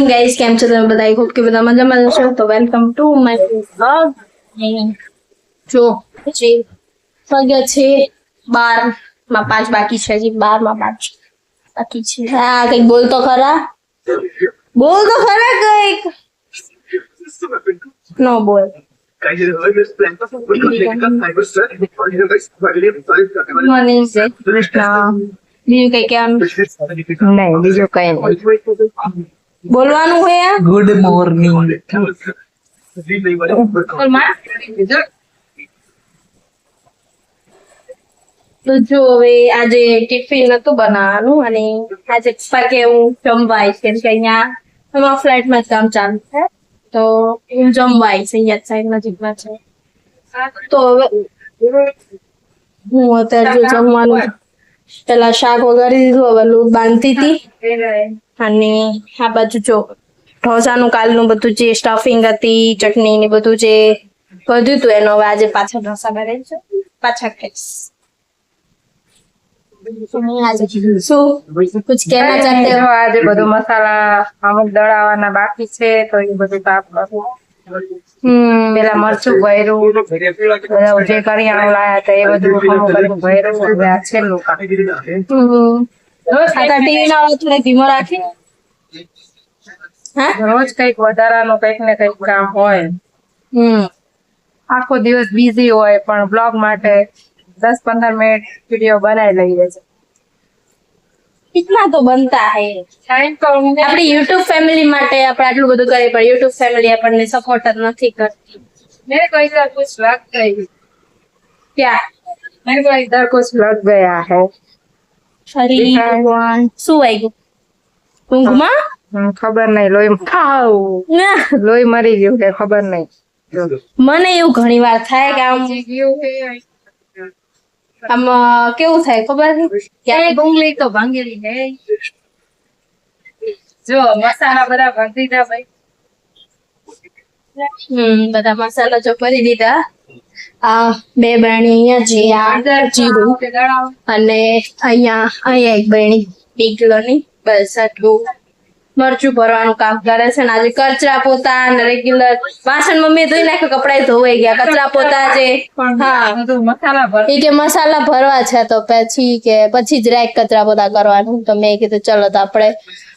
Morning guys, કેમ છો તમે બધા? આઈ હોપ કે બધા મજામાં હશો. તો વેલકમ ટુ માય વ્લોગ. જો વાગ્યા છે 12 માં 5 બાકી છે. હજી 12 માં 5 બાકી છે. હા, કઈક બોલ તો ખરા, બોલ તો ખરા કઈક. નો બોલ. મોર્નિંગ છે બીજું કઈ કેમ નહીં, બીજું કઈ નહીં બોલવાનું હોય. Good morning. તો જો હવે આજે ટિફિન નતું બનાવવાનું અને આજે પપ્પા કે હું જમવા આવીશ, કેમ કે અહીંયા અમારા ફ્લેટમાં કામ ચાલુ છે, તો હું જમવા આવીશ. અહીંયા સાઈડ નજીકમાં છે, તો હવે હું અત્યારે જો જમવાનું પેલા શાક વગાડી દીધું, હવે લોટ બાંધતી હતી. અને આ બાજુ જો ઢોસાનું કાલનું બધું જે સ્ટફિંગ હતી, ચટણી ને બધું જે વધ્યું હતું એનો હવે આજે પાછા ઢોસા કરે છે, પાછા ખાઈશ. શું कुछ कहना चाहते हो? આજે બધું મસાલા અમુક દળાવાના બાકી છે, તો એ બધું કાપ કરું. પેલા મરચું ભર્યું, બધા જે કરિયાણું લાયા હતા એ બધું અમુક બધું ભર્યું. હવે આ છેલ્લું કામ. ટીવી ના થોડે ધીમો રાખી. રોજ કઈક વધારાનું કઈક ને કઈક કામ હોય. આખો દિવસ બિઝી હોય, પણ બ્લોગ માટે 10-15 મિનિટ વિડીયો બનાવી લઈએ છે. इतना तो बनता है. આપણી યુટ્યુબ ફેમિલી માટે આપણે આટલું બધું કરીએ, પણ યુટ્યુબ ફેમિલી આપણને સપોર્ટ જ નથી કરતી. मेरे को इधर कुछ लग गई. क्या? मेरे को इधर कुछ लग गया है. અરે ભગવાન, શું વાગ્યું? ઊંઘમાં? ખબર નહીં, લોહી મરી ગયું કે ખબર નહીં. મને એવું ઘણી વાર થાય કે આમ કેવું થાય ખબર નહીં, ક્યાંય ડુંગળી તો ભાંગેલી છે. જો મસાલા બધા ભરી દીધા ભાઈ. બધા મસાલા જો ભરી દીધા. આ 2 બરણી અહીંયા જીરું અને અહીંયા એક બરણી 2 કિલોની, બસ આટલું મરચું ભરવાનું કામ કરે છે. ને આજે કચરા પોતા અને રેગ્યુલર વાસણ મમ્મી ધોઈ નાખ્યું, કપડા ધોવાઈ ગયા, કચરા પોતા જે એ કે મસાલા ભરવા છે, તો પછી જ રાખ કચરા પોતા કરવાનું. તો મેં કીધું ચલો તો આપણે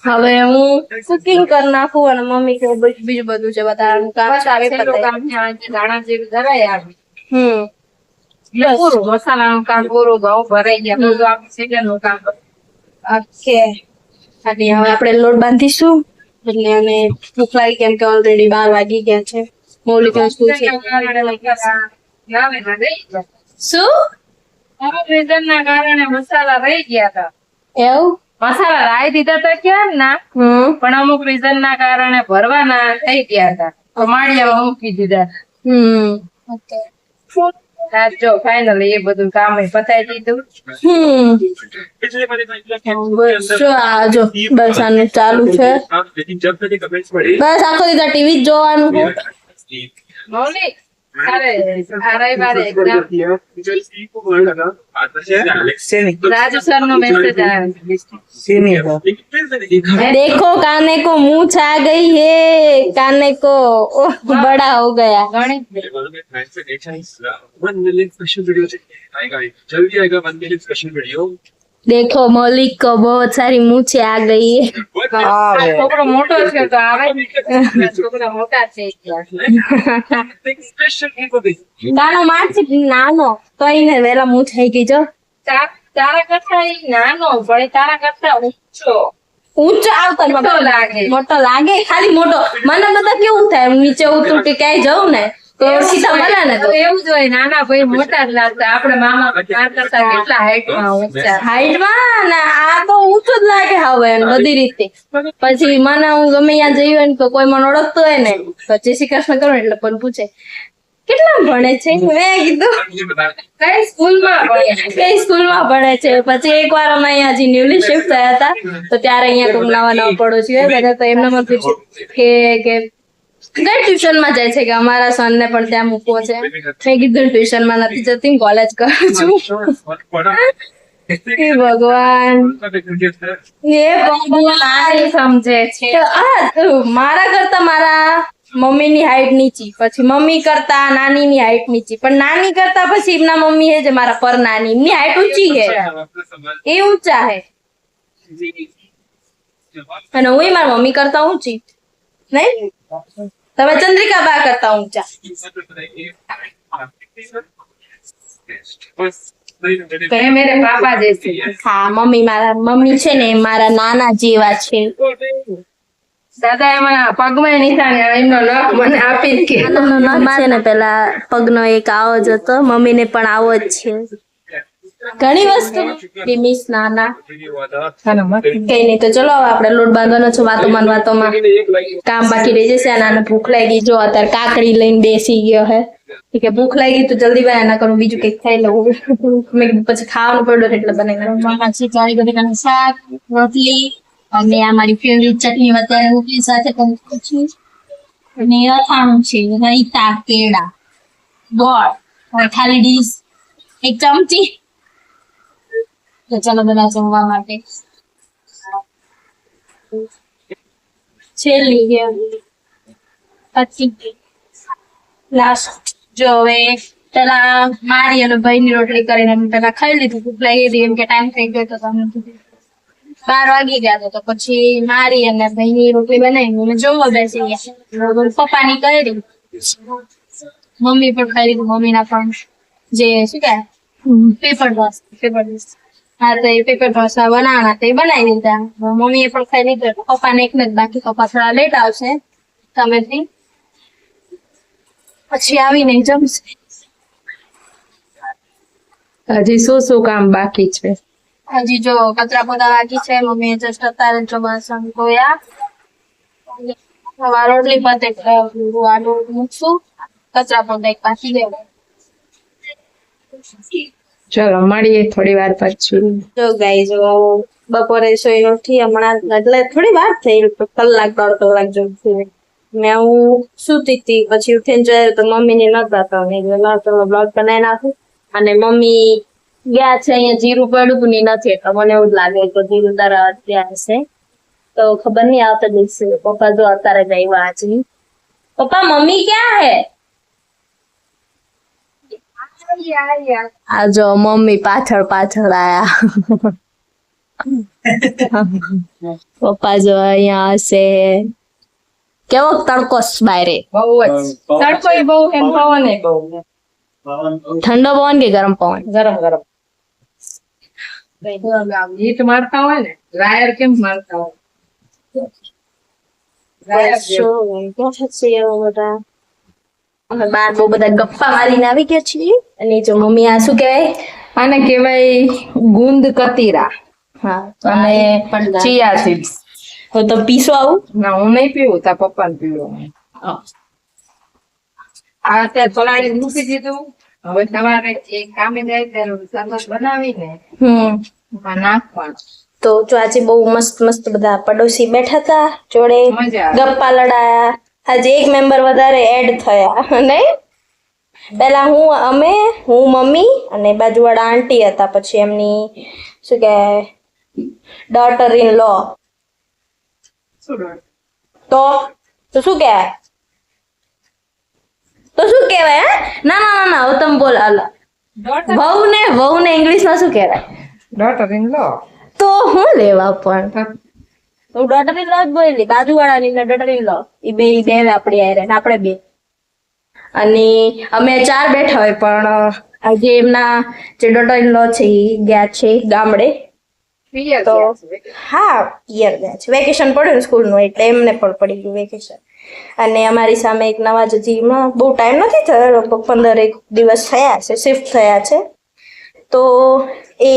હવે હું કુકિંગ કરી નાખું, અને મમ્મી કે બીજું બધું છે વધારાનું કામ મસાલાનું કામ પૂરું, ઘઉં ભરાઈ ગયા. ઓકે, હવે આપણે લોટ બાંધીશું. એટલે અને ભૂખ લાગી, કેમ કે ઓલરેડી 12 વાગી ગયા છે. મૌલિક સ્કૂલ છે. શું રીઝન ના કારણે મસાલા રહી ગયા હતા. એવું? મસાલા રાઈ દીધા હતા ક્યાં ના, પણ અમુક રીઝન ના કારણે ભરવાના થઈ ગયા હતા, તો માળિયામાં મૂકી દીધા. ઓકે, જો ફાઇનલી એ બધું કામ પતાવી દીધું. જો બસ આનું ચાલુ છે. બસ આખો દીધા ટીવી જ જોવાનું. મૌલિક રાજુ સર નો મેસેજ આવ્યો. देखो काने को मुंह छा गई है, काने को बड़ा हो गया. जल्दी आएगा 1 मिलियन स्पेशल वीडियो. देखो मौलिक को बहुत सारी मूछे आ गई है. છોકરો મોટો છે તો આવે. છોકરા મોટા છે નાનો મારથી નાનો તો એને વેલા મૂછ થઈ ગઈ. જો તારા કરતા નાનો પણ તારા કરતા ઊંચો આવતો મોટો લાગે, ખાલી મોટો. મને બધા કેવું થાય, નીચે ઉતરું કે ક્યાંય જવું ને તો સીધા મળે ને, તો એવું જ હોય. નાના ભાઈ મોટા જ લાગતા. આપડે મામા કરતા કેટલા હાઈટમાં ને આ તો ઊંચું જ લાગે હવે બધી રીતે. પછી મને હું ગમે ત્યાં જઈ હોય ને તો કોઈ મને ઓળખતો હોય ને તો જય શ્રી કૃષ્ણ કરું એટલે પણ પૂછે કેટલા ભણે છે. મેં કીધું કઈ સ્કૂલમાં ભણે છે. પછી એકવાર અમે અહીંયા હજી ન્યુલી શિફ્ટ થયા હતા, તો ત્યારે અહીંયા કોઈ નવા પડોશી હોય તો એમને મને પૂછ્યું કે કઈ ટ્યુશન માં જાય છે, કે અમારા સન ને પણ ત્યાં મૂકવો છે. મેં કીધું ટ્યુશન માં નથી જતી, કોલેજ કરું છું. હે ભગવાન હે ભગવાન નાની સમજે છે. મારા કરતા મારા મમ્મીની હાઈટ નીચી, પછી મમ્મી કરતા નાનીની હાઈટ નીચી, પણ નાની કરતા પછી એમના મમ્મી હે જે મારા પર નાની, એમની હાઈટ ઊંચી હે, એ ઊંચા હે, અને હું મારા મમ્મી કરતા ઊંચી નહીં. તમે ચંદ્રિકા બા કરતા ઊંચા. કહે મેરે પાપા જૈસે. હા, મારા મમ્મી છે ને મારા નાના જેવા છે. દાદા એમાં પગમાં નિશાન એમનો નખ મને આપી જ કે નાનો નખ છે ને પેલા પગનો એક આવો જ હતો, મમ્મીને પણ આવો જ છે. ઘણી વસ્તુ મિસ નાના. કઈ નહીં, તો ચલો હવે આપણે લોટ બાંધવાનો છે. વાતોમાં કામ બાકી રહી જશે. અને આને ભૂખ લાગી, જો અત્યારે કાકડી લઈને બેસી ગયો હે. કે ભૂખ લાગી તો જલ્દી બનાવી નાખવાનું, બીજું કઈક ખાઈ લઉં. મેં કીધું પછી ખાવાનું પડ્યું એટલે બનાવી નાખવાનું. શાક, રોટલી અને આ મારી ફેવરિટ ચટણી અત્યારે રોટલી સાથે પણ છું. અને અથાણું છે, રાયતા, કેળા, ગોળ, હવે ખાલી ડીશ એક ચમચી. તો ચાલો બધા જમવા માટે છેલ્લી પછી લાસ્ટ. જો હવે પેલા મારી અને ભાઈની રોટલી કરીને પેલા ખાઈ લીધું, ભૂખ લાગી હતી એમ કે ટાઈમ થઈ ગયો તો તમે 12 વાગી ગયા તો પછી મારી અને ભાઈની રોટલી બનાવી અને જમવા બેસી ગયા. પપ્પાની કરી, મમ્મી પણ ખાઈ લીધું. મમ્મીના પણ જે શું કે પેપર ઢોસા, હા તો એ પેપર ઢોસા બનાવવાના તે બનાવી દીધા. મમ્મીએ પણ ખાઈ લીધું. પપ્પાને એકને જ બાકી, પપ્પા થોડા લેટ આવશે તમેથી, પછી આવીને જમશે. હજી શું કામ બાકી છે? હજી જો કચરા પોતા બાકી છે. મમ્મીએ જસ્ટ અત્યારે જો વાસણ ધોયા. હવે રોટલી પતે આડો મૂકશું, કચરા પોતા એક પાછી દેવા. ચલો મળીએ થોડી વાર પછી. જો ગાઈ જો બપોરે સોઈ ઉઠી હમણાં, એટલે થોડી વાર થઈ, કલાક 1.5 કલાક જેવું. મેં હું સુતી હતી, પછી ઉઠીને જોયું તો મમ્મીને નતા, તો બ્લોગ બનાવી નાખું. અને મમ્મી ગયા છે અહીંયા જીરું પડ્યું ની નથી, તો મને એવું જ લાગે તો જીરું તારા ત્યાં હશે. તો ખબર નહીં આવતા દિવસે પપ્પા જો અત્યારે જ આવ્યા છે. પપ્પા મમ્મી ક્યાં હે? આ જો મમ્મી પાછળ આયા. પપ્પા જો અહીંયા હશે. કેવો તડકો બારે? બહુ જ તડકો બહુ એમ પવન બહુ. ઠંડો પવન કે ગરમ પવન? ગરમ હીટ મારતા હોય ને, ડ્રાયર કેમ મારતા હોય? બાર બહુ બધા ગપ્પા મારીને આવી ગયા છીએ. અને જો મમ્મી આ શું કહેવાય? આને કહેવાય ગુંદ કતીરા. હા, અને ચિયા સીડ્સ. તો પીસો આવું? ના, હું નહીં પીવું, તાર પપ્પાને પીવું. આ અત્યારે પલાળી મૂકી દીધું. હવે સવારે એક કામે જાય ત્યારે સરબત બનાવીને નાખવાનું. તો જો આજે બહુ મસ્ત બધા પડોશી બેઠા હતા જોડે, મજા આવે. ગપ્પા લડાયા. આજે એક મેમ્બર વધારે એડ થયા નહીં? પેલા હું મમ્મી અને બાજુવાળા આંટી હતા, પછી એમની શું કે ડોટર ઇન લો. તો શું કહેવાય? તો શું કહેવાય? ના હવે તમે બોલ. અલા વહુ ને ઇંગ્લિશમાં શું કહેવાય? Daughter in law. તો હું લેવા પણ હું ડોટર ઇન લો જ બોલી. બાજુવાળાની ડોટર ઇન લો, એ બે આપણી આરે, આપણે બે. અને અમે 4 બેઠા હોય, પણ આજે એમના જે ડોટર ઇન લો છે એ ગયા છે ગામડે. તો હા, પિયર ગયા છે. વેકેશન પડ્યું સ્કૂલ નું એટલે એમને પણ પડી ગયું વેકેશન. અને અમારી સામે એક નવા જીમાં બહુ ટાઈમ નથી થયો, લગભગ 15 દિવસ થયા છે, શિફ્ટ થયા છે. તો એ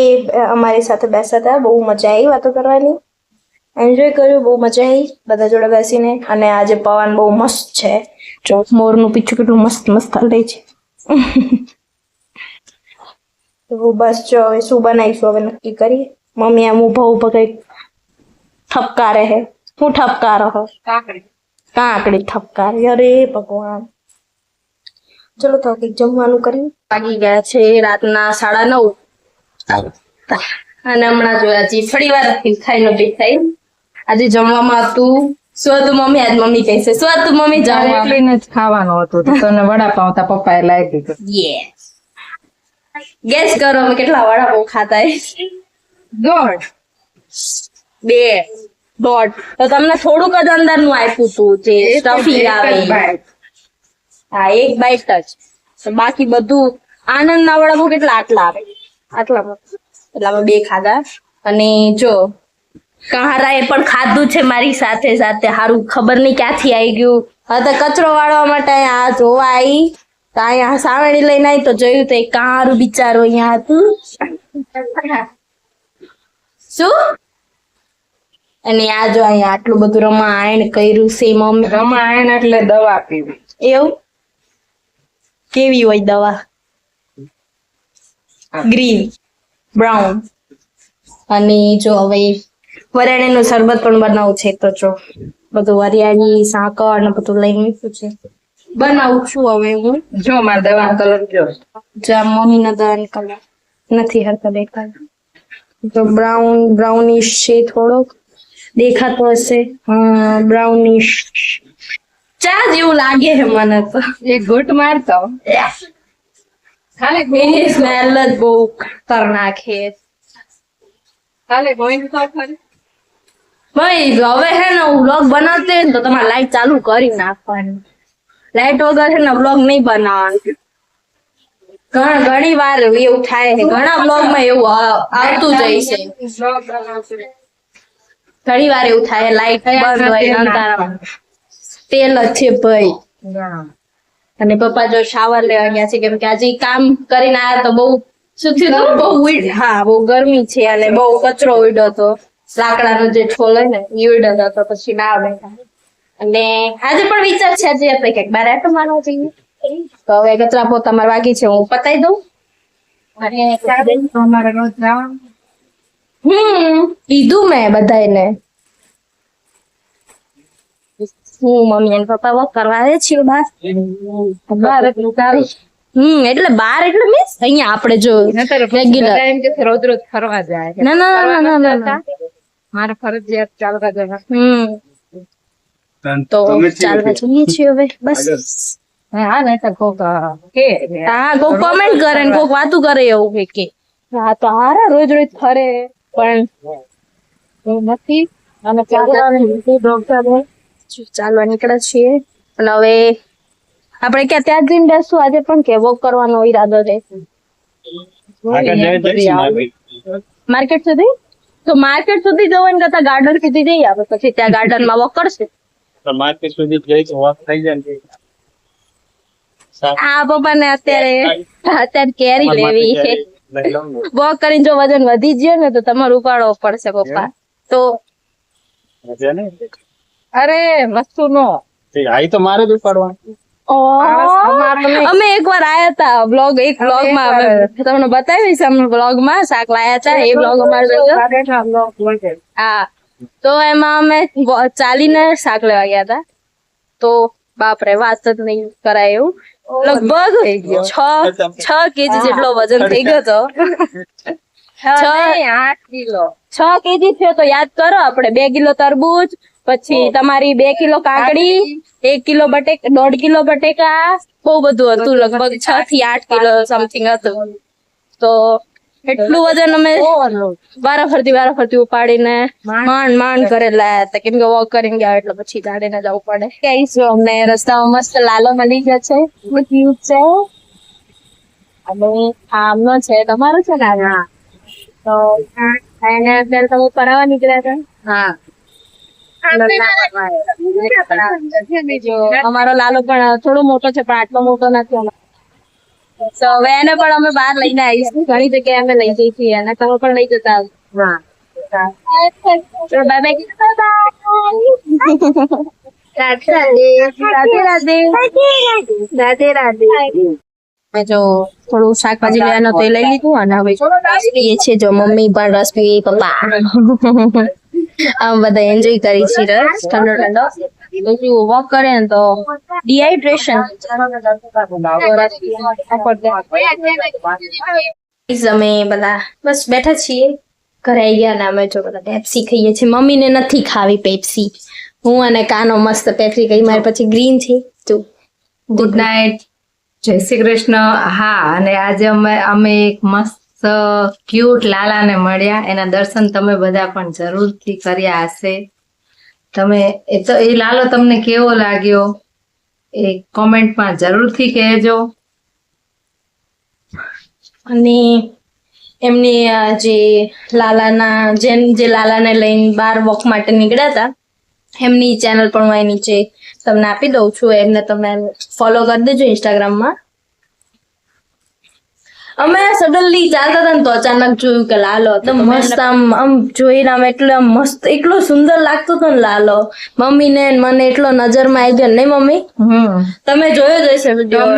અમારી સાથે બેસા હતા. બહુ મજા આવી વાતો કરવાની, એન્જોય કર્યું, બહુ મજા આવી બધા જોડે બેસીને. અને આજે પવન બહુ મસ્ત છે. જો મોરનું પીછું કેટલું મસ્ત હલે છે. તો બસ જો હવે શું બનાવીશું હવે નક્કી કરીએ. મમ્મી આમ ઉભા કઈક ઠપકારે હે. હું ઠપકારો હો? કાકડી ઠપકારે. અરે ભગવાન. ચલો તો કંઈક જમવાનું કર્યું. વાગી ગયા છે રાતના 9:30. અને હમણાં જો હજી થોડી વાર ખાઈને ઉભી થઈ. આજે જમવામાં હતું શું હતું મમ્મી? આજ મમ્મી કહેશે શું હતું મમ્મી જમવામાં? એકલીને જ ખાવાનું હતું તો તને વડાપાઉં તા પપ્પાએ લાવી દીધું. યસ. ગેસ કરો અમે કેટલા વડાપાઉં ખાતા હશે? દોઢ. 2 દોઢ. તો તમને થોડુંક જ અંદરનું આપ્યું હતું જે સ્ટફિંગ આવે એક જ એ. bite. હા એક બાઈટ જ. તો બાકી બધું આનંદના વડાપાઉં કેટલા આટલા આવે આટલામાં એટલે અમે 2 ખાધા. અને જો કહારાએ પણ ખાધું છે મારી સાથે સાથે. હારું ખબર નહીં ક્યાંથી આવી ગયું. હવે તો કચરો વાળવા માટે આ જોવા આવી તો અહીંયા સાવરણી લઈને આવી તો જોયું તો એક કારું બિચારું અહીંયા હતું. શું? અને આ જો અહીંયા આટલું બધું રમાયણ કર્યું છે મમ્મી. રમાયણ એટલે દવા પીવી. એવું કેવી હોય દવા? Green brown. અને જો હવે વરિયાળીનું શરબત પણ બનાવવું છે તો જો બધું વરિયાળી સાકર ને બધું લઈ મૂક્યું છે. બનાવું છું હવે હું. જો મારા દવાનો કલર જો. જા મમ્મીના દવાની કલર નથી હરતા દેખાય. તો બ્રાઉનિશ છે થોડોક દેખાતો હશે. હા બ્રાઉનિશ ચા જેવું લાગે છે મને તો. એક ઘૂંટ મારતો ખાલી એની સ્મેલ જ બહુ ખતરનાક છે. ખાલી ગોઈન તો ખરી. ભાઈ હવે હે ને વ્લોગ બનાવતે ને તો તમારે લાઈટ ચાલુ કરી નાખવાની. લાઈટ વગર છે ને વ્લોગ નહીં બનાવવાનું. ઘણી વાર એવું થાય છે. ઘણા વ્લોગ માં એવું આવતું જાય છે. ઘણી વાર એવું થાય લાઈટ બંધ હોય અંધારામાં. તેલ જ છે ભાઈ. અને પપ્પા જો શાવર લેવા ગયા છે કેમ કે આજે કામ કરીને આયા તો બહુ શું થયું બહુ બહુ ગરમી છે અને બહુ કચરો ઉડ્યો હતો. લાકડાનો જે છોલ હોય ને એ ઉડ્યો હતો પછી ના બેઠા. અને આજે પણ વિચાર છે આજે આપણે કઈક બાર આટો મારવા જઈએ. તો હવે કચરા પોતા મારે બાકી છે હું પતાઈ દઉં. અને અમારે રોજ જવાનું. કીધું મેં બધાને. હું મમ્મી અને પપ્પા વોક કરવા આવે છીએ બહાર. બહાર એટલું સારું. એટલે બાર એટલે મીન્સ અહીંયા આપણે જો રેગ્યુલર. એમ કે રોજ રોજ ફરવા જાય. ના ના ના ના ના ના. મારે ફરજિયાત ચાલવા જવા. તો ચાલવા જઈએ છીએ હવે બસ. હા નહીં તો કોક કે હા કોક કોમેન્ટ કરે ને કોક વાતું કરે એવું કે હા તો હારા રોજ રોજ ફરે પણ એવું નથી. અને ચાલવા નીકળ્યા છીએ. અને હવે આપણે ક્યાં ત્યાં જ જઈને બેસશું આજે પણ કે વોક કરવાનો ઈરાદો છે માર્કેટ સુધી? તો માર્કેટ સુધી જવાનું કરતા ગાર્ડન સુધી જઈ આવે પછી ત્યાં ગાર્ડન માં વોક કરશે. માર્કેટ સુધી જઈ તો વાત થઈ જાય ને. આ પપ્પા ને અત્યારે કેરી લેવી છે. વોક કરીને જો વજન વધી ગયો ને તો તમારે ઉપાડવો પડશે પપ્પા. તો અરે વસ્તુ નો આઈ તો મારે જ ઉપાડવાનું. અમે એકવાર આયા હતા એક બ્લોગ માં તમને બતાવીશ અમે બ્લોગ માં શાક લાયા હતા એ બ્લોગ અમારે હા તો એમાં અમે ચાલીને શાક લેવા ગયા હતા. તો બાપરે વાત જ નહીં કરાય એવું લગભગ 6 કેજી જેટલો વજન થઈ ગયો હતો. 8 કિલો 6 કેજી થયો તો યાદ કરો આપણે 2 કિલો તરબૂચ પછી તમારી 2 કિલો કાકડી 1 કિલો બટેકા 1.5 કિલો બટેકા બહુ બધું હતું લગભગ 6 થી 8 કિલો સમથિંગ હતું. તો એટલું વજન અમે વારાફરતી ઉપાડીને માંડ ઘરે લાયા હતા કેમ કે વોક કરીને ગયા એટલે પછી ગાડીને જવું પડે. કહીશું અમને રસ્તામાં મસ્ત લાલો મળી ગયા છે ક્યુટ છે. અને આમનો છે તમારો છે ને તો એને અત્યારે તમે ફરાવા નીકળ્યા હતા. હા અમારો લાલો પણ થોડો મોટો છે પણ આટલો મોટો નથી અમારો. તો હવે એને પણ અમે બહાર લઈને આવીશું. ઘણી જગ્યાએ અમે લઈ જઈએ છીએ અને તમે પણ લઈ જતા જો થોડું શાકભાજી લેવાનું તો એ લઈ લીધું અને હવે પીએ છે જો મમ્મી પણ રસ પીએ પપ્પા આમ બધા એન્જોય કરી છે રસ ઠંડો પછી વોક કરે ને તો ડિહાઇડ્રેશન અમે બધા બસ બેઠા છીએ. ઘરે આવી ગયા ને અમે જો બધા પેપ્સી ખાઈએ છીએ. મમ્મીને નથી ખાવી પેપ્સી. હું અને કાનો મસ્ત પેપ્સી ખાઈ. મારી પછી ગ્રીન છે. જો ગુડ નાઇટ, જય શ્રી કૃષ્ણ. હા, અને આજે અમે એક મસ્ત ક્યુટ લાલાને મળ્યા. એના દર્શન તમે બધા પણ જરૂરથી કર્યા હશે. તમે એ લાલો તમને કેવો લાગ્યો એ કોમેન્ટમાં જરૂરથી કહેજો. અને એમની જે લાલાને લઈને બહાર વોક માટે નીકળ્યા હતા એમની ચેનલ પણ હું અહીં નીચે તમને આપી દઉં છું. એમને તમે ફોલો કરી દેજો ઇન્સ્ટાગ્રામમાં. અમે સડનલી ચાલતા હતા ને તો અચાનક જોયું કે લાલો એકદમ મસ્ત આમ જોઈને આમ એટલે આમ મસ્ત એટલો સુંદર લાગતો હતો ને લાલો. મમ્મીને ને મને એટલો નજરમાં આવી ગયો નહીં મમ્મી? તમે જોયો જ હશે વિડીયો.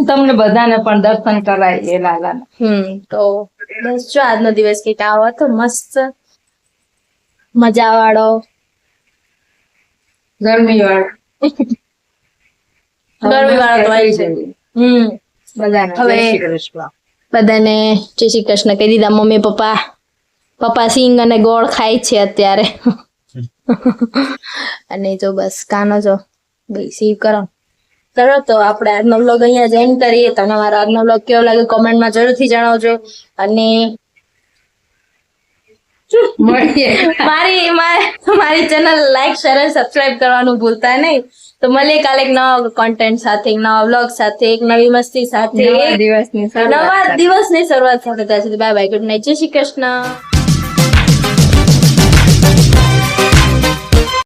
તમને બધાને પણ દર્શન કરાય એ લાલાને. તો બસ જો આજનો દિવસ કઈક આવો હતો મસ્ત મજા વાળો ગરમી વાળો તો આવી છે. બધાને હવે બધાને જય શ્રી કૃષ્ણ કહી દીધા. મમ્મી પપ્પા સિંગ અને ગોળ ખાય છે અત્યારે. અને જો બસ કાનો જો ભાઈ સીવ કરો. ચલો તો આપણે આજનો વ્લોગ અહીંયા જોઈન કરીએ. તમને મારો આજનો વ્લોગ કેવો લાગે કોમેન્ટમાં જરૂરથી જણાવજો. અને મારી ચેનલ લાઈક શેર અને સબસ્ક્રાઇબ કરવાનું ભૂલતા નહીં. તો મળીએ કાલે એક નવા કોન્ટેન્ટ સાથે, એક નવા વ્લોગ સાથે, એક નવી મસ્તી સાથે, નવા દિવસની નવા દિવસની શરૂઆત સાથે. ત્યાં સુધી બાય બાય, ગુડ નાઇટ, જય શ્રી કૃષ્ણ.